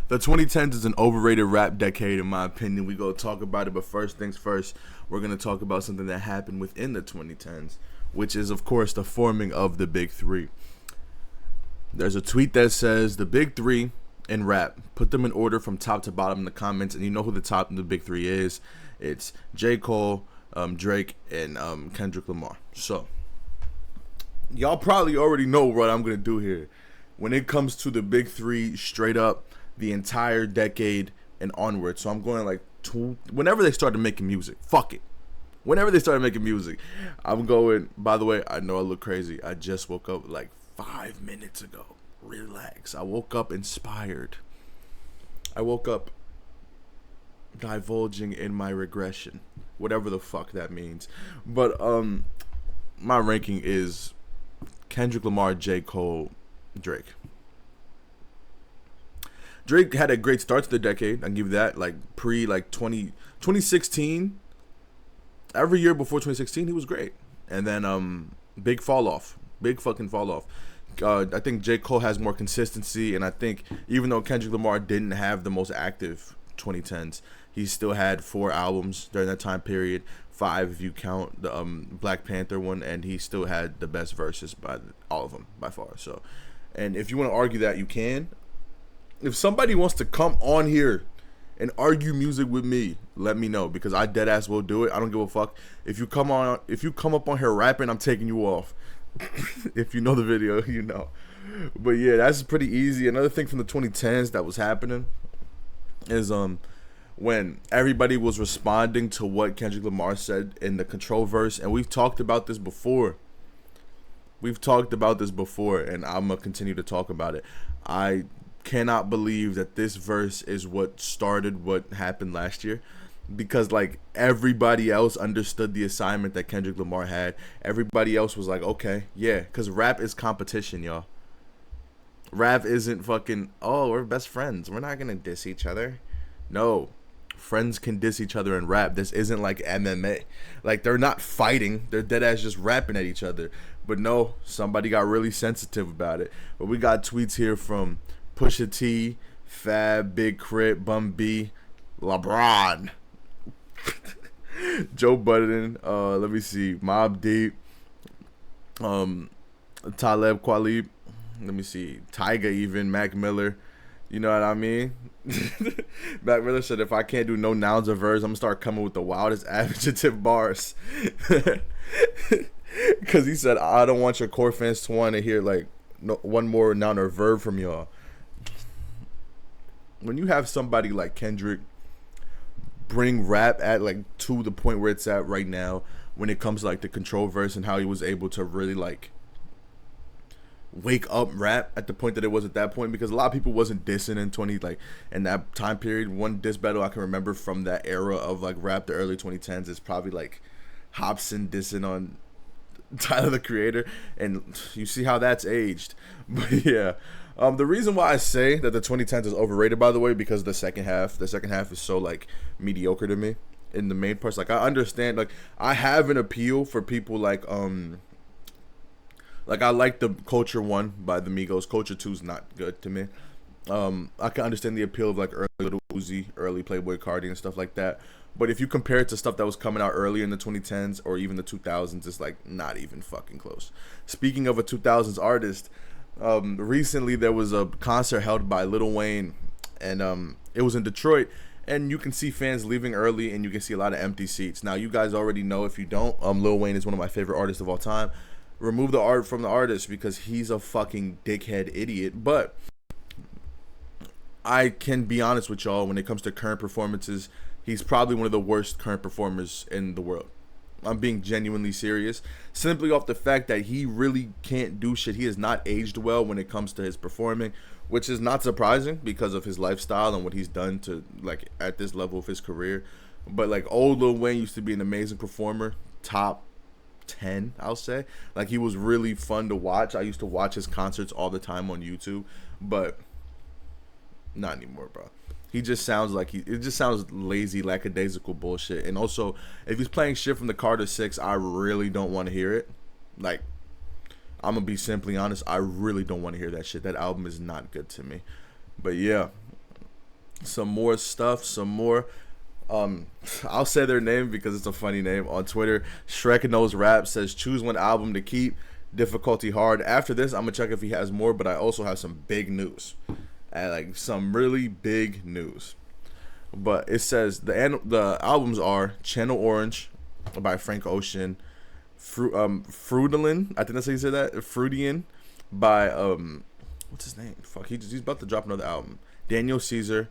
The 2010s is an overrated rap decade, in my opinion. We go talk about it, but first things first, we're going to talk about something that happened within the 2010s, which is, of course, the forming of the Big Three. There's a tweet that says, the Big Three in rap, put them in order from top to bottom in the comments, and you know who the Big Three is. It's J. Cole, Drake, and Kendrick Lamar. So, y'all probably already know what I'm going to do here. When it comes to the Big Three, straight up, the entire decade and onward. So I'm going like whenever they started making music. Fuck it. Whenever they started making music, I'm going. By the way, I know I look crazy. I just woke up like 5 minutes ago. Relax. I woke up inspired. I woke up divulging in my regression, whatever the fuck that means. But my ranking is Kendrick Lamar, J. Cole, Drake. Drake had a great start to the decade. I give you that. Like 2016. Every year before 2016, he was great. And then big fall off. Big fucking fall off. I think J. Cole has more consistency, and I think even though Kendrick Lamar didn't have the most active 2010s, he still had 4 albums during that time period. 5 if you count the Black Panther one, and he still had the best verses by all of them by far. So, and if you want to argue that, you can. If somebody wants to come on here and argue music with me, let me know, because I deadass will do it. I don't give a fuck. If you come up on here rapping, I'm taking you off. If you know the video, you know. But yeah, that's pretty easy. Another thing from the 2010s that was happening is when everybody was responding to what Kendrick Lamar said in the Control verse, and we've talked about this before. And I'm gonna continue to talk about it. I cannot believe that this verse is what started what happened last year, because like everybody else understood the assignment that Kendrick Lamar had. Everybody else was like, okay, yeah, because rap is competition, y'all. Rap isn't fucking, oh, we're best friends, we're not gonna diss each other. No, friends can diss each other in rap. This isn't like MMA. Like, they're not fighting, they're dead ass just rapping at each other. But no, somebody got really sensitive about it. But we got tweets here from Pusha T, Fab, Big Crit, Bum B, LeBron, Joe Budden, let me see, Mobb Deep, Talib Kweli, let me see, Tyga even, Mac Miller, you know what I mean? Mac Miller said, if I can't do no nouns or verbs, I'm gonna start coming with the wildest adjective bars. Because he said, I don't want your core fans to want to hear like one more noun or verb from y'all. When you have somebody like Kendrick bring rap at like to the point where it's at right now, when it comes to like the Control verse and how he was able to really like wake up rap at the point that it was at that point, because a lot of people wasn't dissing in that time period. One diss battle I can remember from that era of like rap, the early 2010s, is probably like Hobson dissing on Tyler the Creator, and you see how that's aged. But yeah, the reason why I say that the 2010s is overrated, by the way, because the second half is so like mediocre to me in the main parts. Like, I understand, like I have an appeal for people like I like the Culture 1 by the Migos. Culture 2 is not good to me. I can understand the appeal of like early Lil Uzi, early Playboy Cardi and stuff like that. But if you compare it to stuff that was coming out earlier in the 2010s or even the 2000s, it's like not even fucking close. Speaking of a 2000s artist, recently there was a concert held by Lil Wayne, and it was in Detroit, and you can see fans leaving early, and you can see a lot of empty seats. Now, you guys already know, if you don't, Lil Wayne is one of my favorite artists of all time. Remove the art from the artist because he's a fucking dickhead idiot. But I can be honest with y'all, when it comes to current performances, he's probably one of the worst current performers in the world. I'm being genuinely serious. Simply off the fact that he really can't do shit. He has not aged well when it comes to his performing, which is not surprising because of his lifestyle and what he's done to like at this level of his career. But like old Lil Wayne used to be an amazing performer, top 10, I'll say. Like, he was really fun to watch. I used to watch his concerts all the time on YouTube, but not anymore, bro. He just sounds like it just sounds lazy, lackadaisical bullshit. And also, if he's playing shit from the Carter 6, I really don't want to hear it. Like, I'm gonna be simply honest, I really don't want to hear that shit. That album is not good to me. But yeah, some more stuff, some more. I'll say their name because it's a funny name on Twitter. SHREK Knows Rap says choose one album to keep, difficulty hard. After this, I'm gonna check if he has more, but I also have some big news, like some really big news. But it says the albums are Channel Orange by Frank Ocean, Fruitalin, I think that's how you say that, Fruitian by what's his name? Fuck, he's about to drop another album. Daniel Caesar,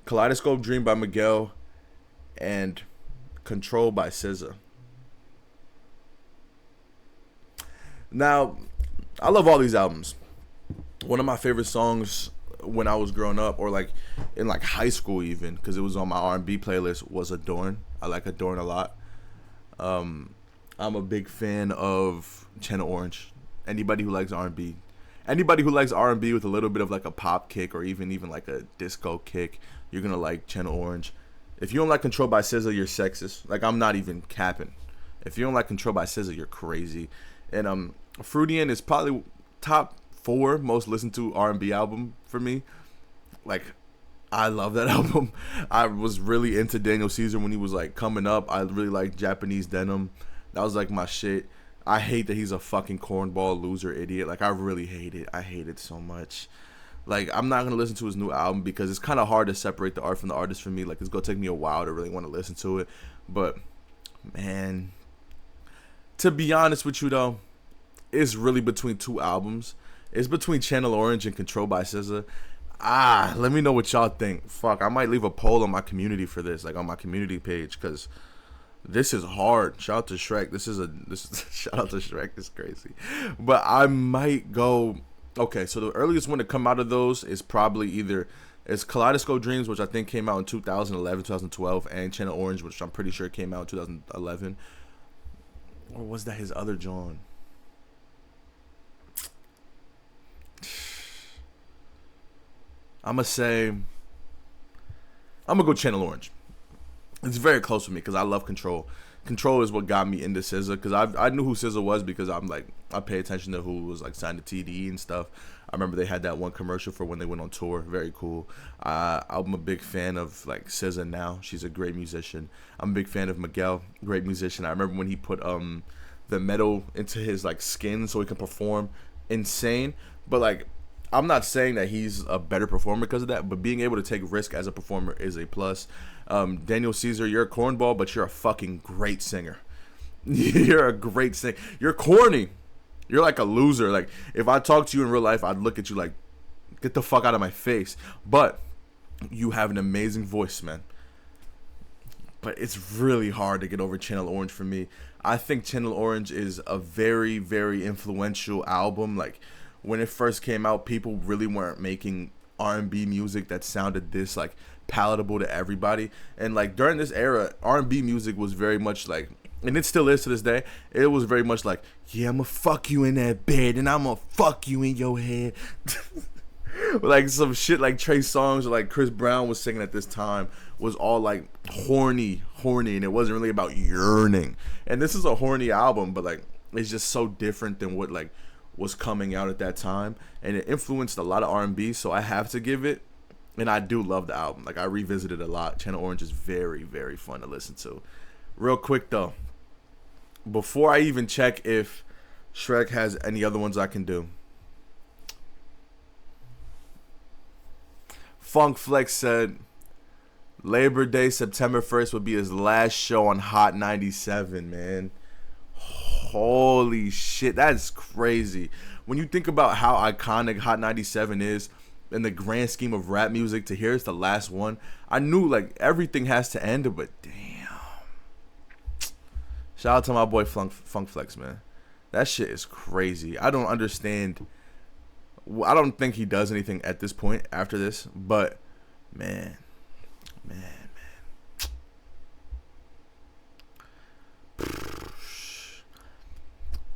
Kaleidoscope Dream by Miguel, and Control by SZA. Now, I love all these albums. One of my favorite songs when I was growing up, or like in like high school even, because it was on my R&B playlist, was Adorn. I like Adorn a lot. I'm a big fan of Channel Orange. Anybody who likes R&B, anybody who likes R&B with a little bit of like a pop kick or even like a disco kick, you're gonna like Channel Orange. If you don't like Control by SZA, you're sexist. Like, I'm not even capping. If you don't like Control by SZA, you're crazy. And Fruitian is probably top 4 most listened to R&B album for me. Like, I love that album. I was really into Daniel Caesar when he was like coming up. I really liked Japanese Denim. That was like my shit. I hate that he's a fucking cornball loser idiot. Like, I really hate it. I hate it so much. Like, I'm not going to listen to his new album because it's kind of hard to separate the art from the artist for me. Like, it's going to take me a while to really want to listen to it. But, man, to be honest with you, though, it's really between 2 albums. It's between Channel Orange and Control by SZA. Let me know what y'all think. Fuck, I might leave a poll on my community for this, like on my community page, because this is hard. Shout out to SHREK. This is shout out to SHREK. It's crazy. But I might go. Okay, so the earliest one to come out of those is probably it's Kaleidoscope Dreams, which I think came out in 2011, 2012, and Channel Orange, which I'm pretty sure came out in 2011. Or was that his other John? I'm going to go Channel Orange. It's very close with me because I love Control. Control is what got me into SZA because I knew who SZA was because I pay attention to who was like signed to TDE and stuff. I remember they had that one commercial for when they went on tour. Very cool. I'm a big fan of like SZA now. She's a great musician. I'm a big fan of Miguel, great musician. I remember when he put the metal into his like skin so he can perform. Insane. But like, I'm not saying that he's a better performer because of that, but being able to take risk as a performer is a plus. Daniel Caesar, you're a cornball, but you're a fucking great singer. You're a great singer. You're corny. You're like a loser. Like, if I talked to you in real life, I'd look at you like, get the fuck out of my face. But you have an amazing voice, man. But it's really hard to get over Channel Orange for me. I think Channel Orange is a very, very influential album. Like, when it first came out, people really weren't making R&B music that sounded this like palatable to everybody. And like during this era, R&B music was very much like, and it still is to this day, it was very much like, yeah, I'm gonna fuck you in that bed and I'm gonna fuck you in your head. Like some shit like Trey Songz or like Chris Brown was singing at this time was all like horny, and it wasn't really about yearning. And this is a horny album, but like it's just so different than what like was coming out at that time, and it influenced a lot of R&B, so I have to give it. And I do love the album. Like, I revisit it a lot. Channel Orange is very, very fun to listen to. Real quick though, before I even check if SHREK has any other ones I can do, Funk Flex said Labor Day, September 1st would be his last show on Hot 97, man. Holy shit, that's crazy. When you think about how iconic Hot 97 is in the grand scheme of rap music, to hear it's the last one, I knew like everything has to end, but damn. Shout out to my boy Funk Flex, man. That shit is crazy. I don't understand. I don't think he does anything at this point after this, but man.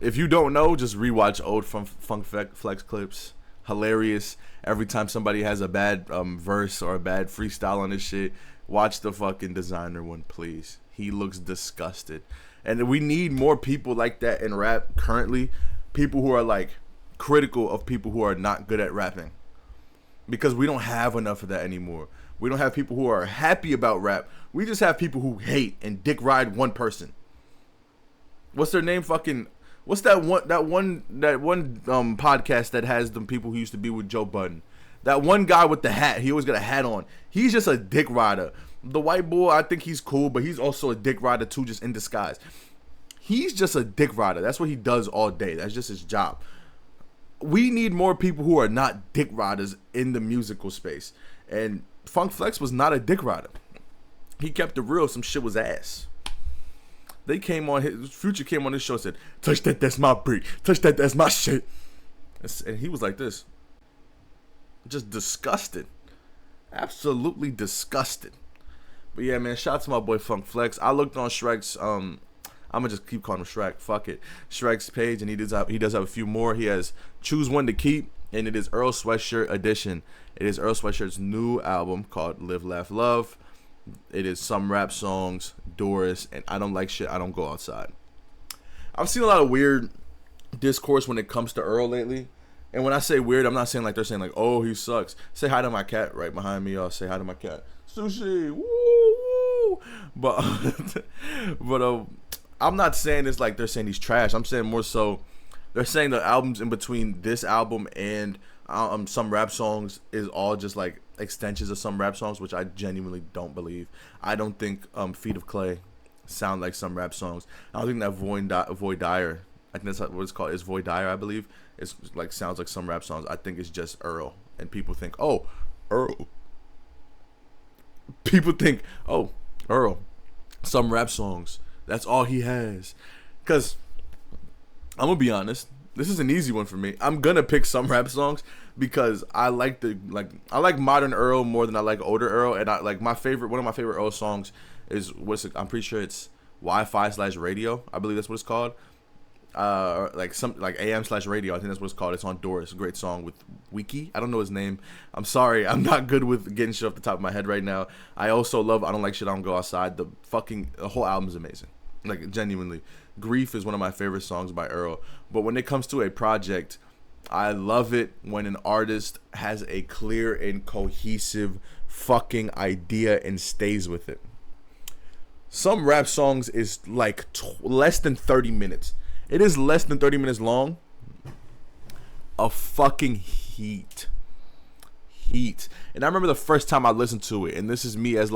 If you don't know, just rewatch old Funk Flex clips. Hilarious. Every time somebody has a bad verse or a bad freestyle on this shit, watch the fucking Designer one, please. He looks disgusted. And we need more people like that in rap currently. People who are like critical of people who are not good at rapping. because we don't have enough of that anymore. We don't have people who are happy about rap. We just have people who hate and dick ride one person. What's their name? Fucking what's that one podcast that has them people who used to be with Joe Budden? That one guy with the hat. He always got a hat on. He's just a dick rider. The white boy, I think he's cool, but he's also a dick rider too, just in disguise. He's just a dick rider. That's what he does all day. That's just his job. We need more people who are not dick riders in the musical space. And Funk Flex was not a dick rider. He kept it real. Some shit was ass. They came on his Future came on his show and said, "Touch that, that's my beat. Touch that, that's my shit." And he was like this, just disgusted, absolutely disgusted. But yeah, man, shout out to my boy Funk Flex. I looked on SHREK's I'm gonna just keep calling him SHREK. Fuck it, SHREK's page, and he does have a few more. He has Choose One to Keep, and it is Earl Sweatshirt edition. It is Earl Sweatshirt's new album called Live, Laugh, Love. It is some rap songs, Doris, and I Don't Like Shit, I Don't Go Outside. I've seen a lot of weird discourse when it comes to Earl lately. And when I say weird, I'm not saying like they're saying like, oh, he sucks. Say hi to my cat right behind me, y'all. Say hi to my cat. Sushi, woo, woo. But I'm not saying it's like they're saying he's trash. I'm saying more so they're saying the albums in between this album and some rap songs is all just like extensions of some rap songs, which I genuinely don't believe. I don't think Feet of Clay sound like some rap songs. I don't think that Void Dyer, I think that's what it's called, is Void Dyer, I believe. It's like sounds like some rap songs. I think it's just Earl, and people think, oh, Earl. People think, oh, Earl, some rap songs. That's all he has. Cause I'm gonna be honest, this is an easy one for me. I'm gonna pick some rap songs because I like modern Earl more than I like older Earl, and I like one of my favorite Earl songs is I'm pretty sure it's Wi-Fi/radio. I believe that's what it's called. Like AM/radio. I think that's what it's called. It's on Doris. A great song with Wiki. I don't know his name. I'm sorry. I'm not good with getting shit off the top of my head right now. I also love I Don't Like Shit, I Don't Go Outside. The whole album is amazing. Like, genuinely. Grief is one of my favorite songs by Earl. But when it comes to a project, I love it when an artist has a clear and cohesive fucking idea and stays with it. Some rap songs is like less than 30 minutes. It is less than 30 minutes long. A fucking heat. And I remember the first time I listened to it, and this is me as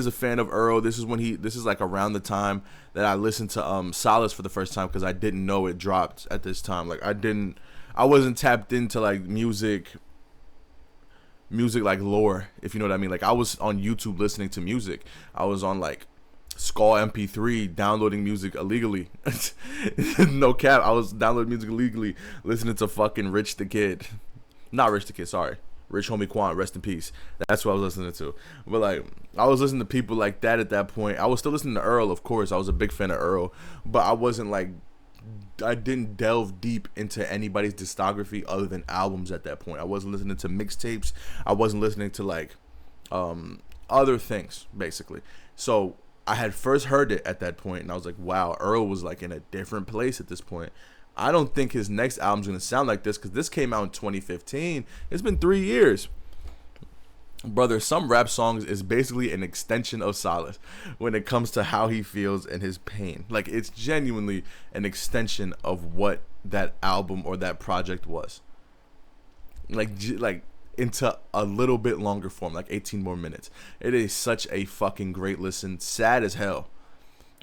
a fan of Earl. This is like around the time that I listened to Solace for the first time, because I didn't know it dropped at this time. Like I wasn't tapped into like music like lore, if you know what I mean. Like I was on YouTube listening to music. I was on like Skull MP3 downloading music illegally. No cap, I was downloading music illegally, listening to fucking Rich the Kid. Not Rich the Kid, sorry. Rich Homie Quan, rest in peace. That's what I was listening to. But like, I was listening to people like that at that point. I was still listening to Earl, of course. I was a big fan of Earl. But I didn't delve deep into anybody's discography other than albums at that point. I wasn't listening to mixtapes. I wasn't listening to like other things, basically. So I had first heard it at that point, and I was like, wow, Earl was like in a different place at this point. I don't think his next album's going to sound like this, because this came out in 2015. It's been 3 years. Brother, some rap songs is basically an extension of Solace when it comes to how he feels and his pain. Like, it's genuinely an extension of what that album or that project was. Like into a little bit longer form, like 18 more minutes. It is such a fucking great listen. Sad as hell.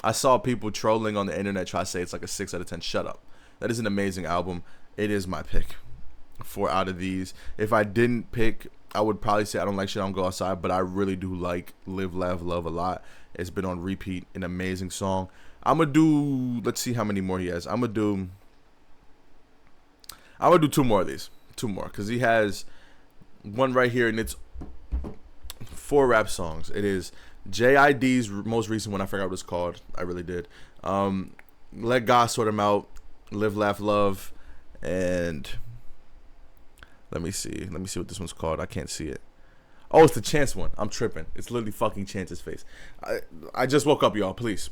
I saw people trolling on the internet try to say it's like a 6 out of 10. Shut up. That is an amazing album. It is my pick for out of these. If I didn't pick, I would probably say I Don't Like Shit, I Don't Go Outside, but I really do like Live, Laugh, Love a lot. It's been on repeat. An amazing song. I'm going to do, let's see how many more he has. I'm going to do 2 more of these. 2 more, because he has one right here, and it's 4 rap songs. It is JID's most recent one. I forgot what it's called. I really did. Let God Sort Him Out, Live, Laugh, Love, and let me see what this one's called. I can't see it. Oh, it's the Chance one. I'm tripping. It's literally fucking Chance's face. I just woke up, y'all. Please.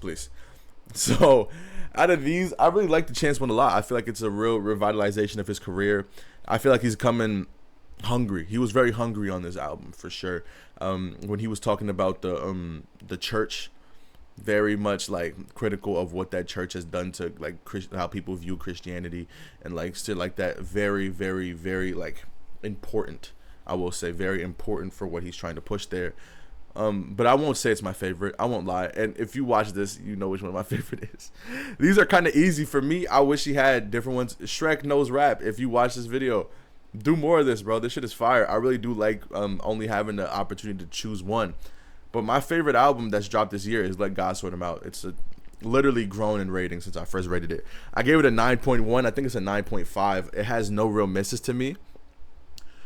So, out of these, I really like the Chance one a lot. I feel like it's a real revitalization of his career. I feel like he's coming hungry. He was very hungry on this album for sure. When he was talking about the church, very much like critical of what that church has done to like how people view Christianity, and like still like that, very very very like important. I will say very important for what he's trying to push there. But I won't say it's my favorite. I won't lie. And if you watch this, you know which one my favorite is. These are kind of easy for me. I wish he had different ones. SHREK knows rap. If you watch this video, do more of this, bro. This shit is fire. I really do like only having the opportunity to choose one. But my favorite album that's dropped this year is Let God Sort Him Out. It's literally grown in rating since I first rated it. I gave it a 9.1. I think it's a 9.5. It has no real misses to me.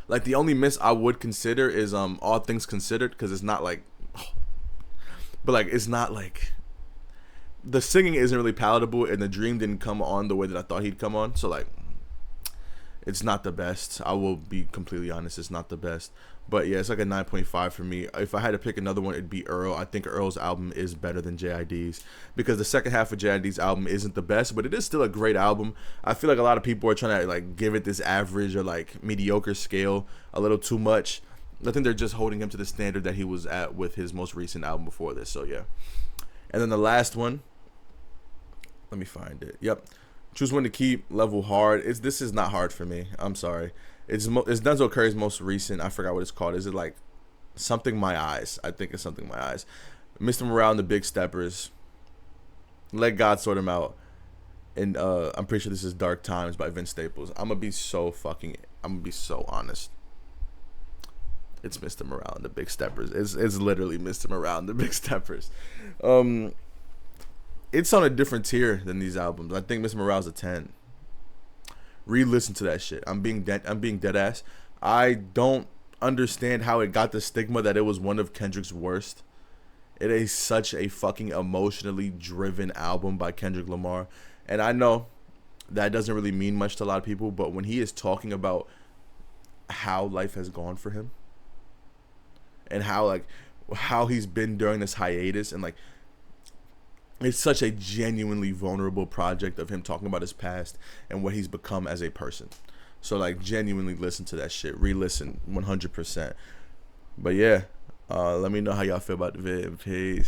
Like the only miss I would consider is All Things Considered, because it's not like, but like it's not like, the singing isn't really palatable, and the dream didn't come on the way that I thought he'd come on. So like, it's not the best. I will be completely honest, it's not the best. But yeah, it's like a 9.5 for me. If I had to pick another one, it'd be Earl. I think Earl's album is better than JID's, because the second half of JID's album isn't the best, but it is still a great album. I feel like a lot of people are trying to like give it this average or like mediocre scale a little too much. I think they're just holding him to the standard that he was at with his most recent album before this. So yeah. And then the last one, let me find it. Yep. Choose One to Keep, Level Hard. This is not hard for me. I'm sorry. It's Denzel Curry's most recent. I forgot what it's called. Is it like Something My Eyes? I think it's Something My Eyes. Mr. Morale and the Big Steppers. Let God Sort Him Out. And I'm pretty sure this is Dark Times by Vince Staples. I'm gonna be so honest. It's Mr. Morale and the Big Steppers. It's literally Mr. Morale and the Big Steppers. It's on a different tier than these albums. I think Mr. Morale's a 10. Re-listen to that shit. I'm being dead ass. I don't understand how it got the stigma that it was one of Kendrick's worst. It is such a fucking emotionally driven album by Kendrick Lamar. And I know that doesn't really mean much to a lot of people, but when he is talking about how life has gone for him and how he's been during this hiatus, and like, it's such a genuinely vulnerable project of him talking about his past and what he's become as a person. So like, genuinely listen to that shit. Re-listen 100%. But yeah, let me know how y'all feel about the vid. Peace.